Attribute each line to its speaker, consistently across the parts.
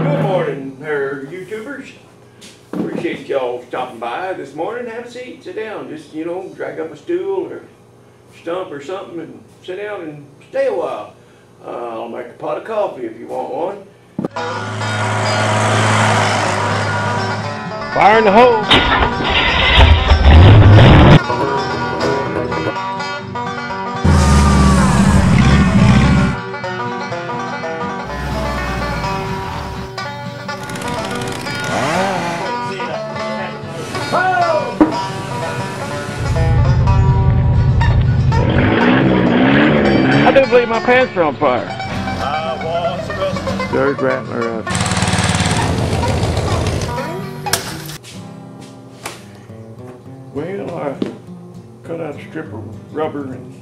Speaker 1: Good morning, YouTubers. Appreciate y'all stopping by this morning. Have a seat, sit down. Just, you know, drag up a stool or stump or something and sit down and stay a while. I'll make a pot of coffee if you want one. Fire in the hose. I do believe my pants are on fire.
Speaker 2: What's the rest?
Speaker 1: There's Rattler up. Well, I cut out a strip of rubber and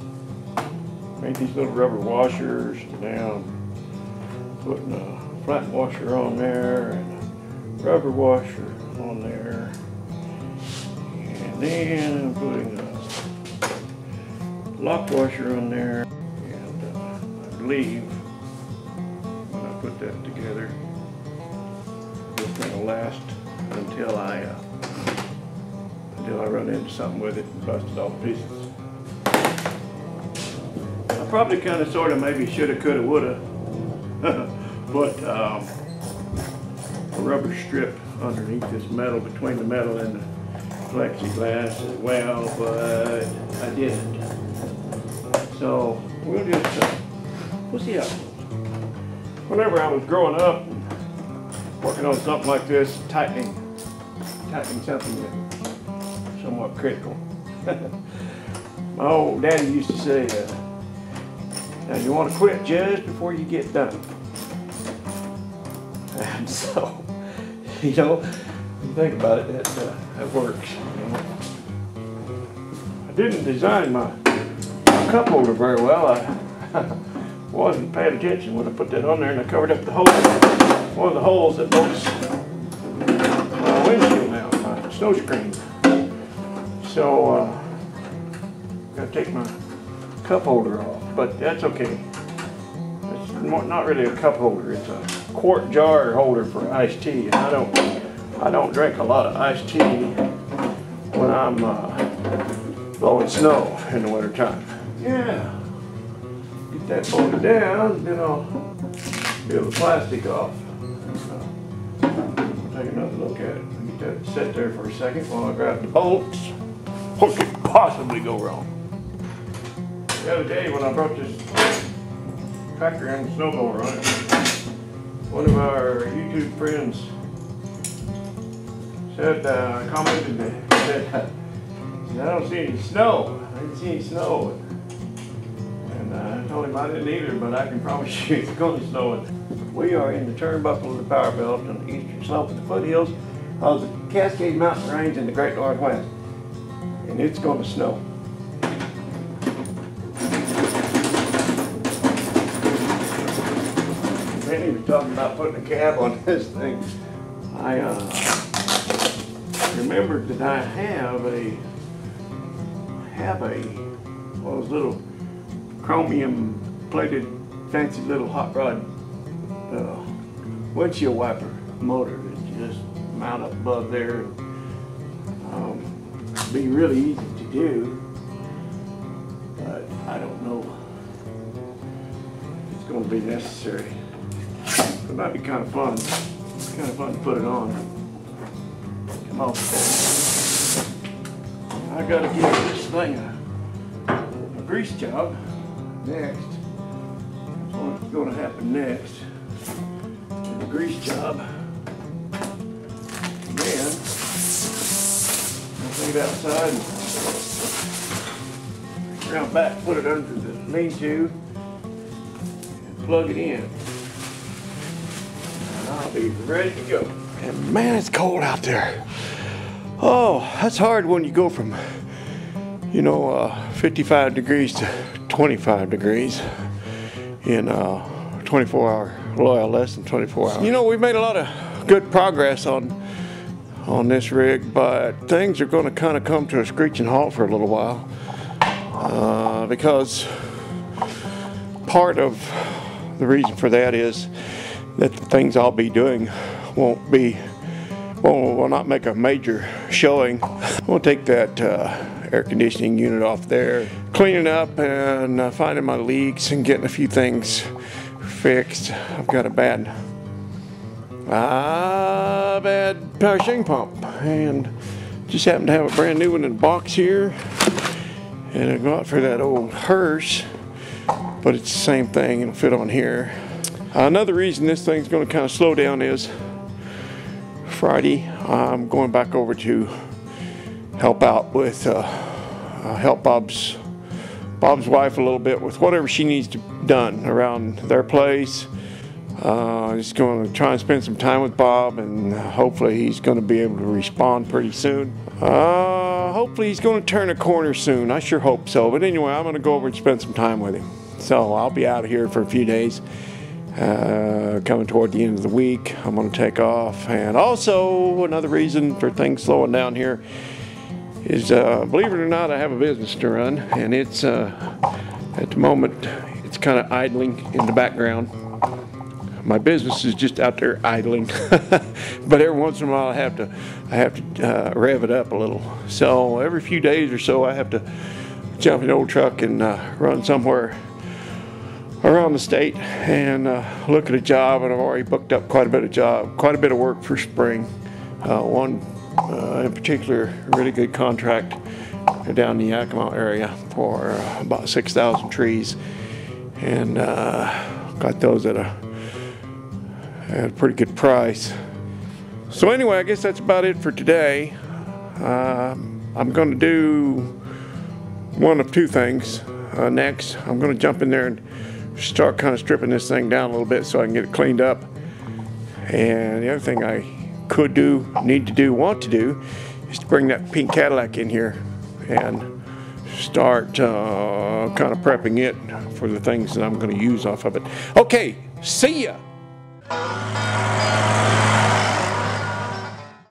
Speaker 1: made these little rubber washers. Now I'm putting a flat washer on there and a rubber washer on there. And then I'm putting a lock washer on there. And I believe when I put that together, this thing will last until I run into something with it and bust it all to pieces. I probably kind of sort of maybe shoulda, coulda, woulda put a rubber strip underneath this metal, between the metal and the plexiglass as well, but I didn't. So we'll just we'll see how it goes. Whenever I was growing up and working on something like this, tightening something that's somewhat critical. My old daddy used to say, now you want to quit just before you get done. And so, you know, when you think about it, that works. You know? I didn't design my cup holder very well. I wasn't paying attention when I put that on there, and I covered up the hole. One of the holes that bolts my windshield now, my snow screen. So got to take my cup holder off, but that's okay. It's not really a cup holder. It's a quart jar holder for iced tea, and I don't drink a lot of iced tea when I'm blowing snow in the winter time. Yeah. Get that bolted down, then I'll peel the plastic off. Take another look at it. Get that set there for a second while I grab the bolts. What could possibly go wrong? The other day when I brought this tractor and snowblower on it, one of our YouTube friends said, commented that I don't see any snow. I didn't see any snow. And I told him I didn't either, but I can promise you it's going to snow. We are in the turnbuckle of the power belt on the eastern slope of the foothills of the Cascade Mountain Range in the Great Northwest. And it's going to snow. Penny was talking about putting a cab on this thing. I remembered that I have one of those little chromium plated fancy little hot rod windshield wiper motor that you just mount up above there. Be really easy to do, but I don't know if it's going to be necessary. It might be kind of fun. It's kind of fun to put it on. Come off with that. I got to give this thing a grease job next. That's what's going to happen next. The grease job. And then take it outside and round back, put it under the lean-to and plug it in. And I'll be ready to go. And man, it's cold out there. Oh, that's hard when you go from, 55 degrees to 25 degrees in 24-hour, well, less than 24 hours. You know, we've made a lot of good progress on this rig, but things are going to kind of come to a screeching halt for a little while because part of the reason for that is that the things I'll be doing will not make a major showing. We'll take that air conditioning unit off there, cleaning up and finding my leaks and getting a few things fixed. I've got a bad power steering pump, and just happen to have a brand new one in the box here, and I go out for that old hearse, but it's the same thing. It'll fit on here. Another reason this thing's going to kind of slow down is Friday I'm going back over to help out with help Bob's wife a little bit with whatever she needs to done around their place. Just going to try and spend some time with Bob, and hopefully he's going to be able to respond pretty soon. Hopefully he's going to turn a corner soon. I sure hope so. But anyway, I'm going to go over and spend some time with him. So I'll be out of here for a few days. Coming toward the end of the week, I'm going to take off. And also another reason for things slowing down here is, believe it or not, I have a business to run, and it's at the moment it's kind of idling in the background. My business is just out there idling, but every once in a while I have to rev it up a little. So every few days or so I have to jump in the old truck and run somewhere around the state and look at a job, and I've already booked up quite a bit of work for spring. One in particular, a really good contract down in the Yakima area for about 6,000 trees, and got those at a pretty good price. So anyway, I guess that's about it for today. I'm going to do one of two things. Next, I'm going to jump in there and start kind of stripping this thing down a little bit so I can get it cleaned up. And the other thing I could do, need to do, want to do, is to bring that pink Cadillac in here and start kind of prepping it for the things that I'm going to use off of it. Okay, see ya!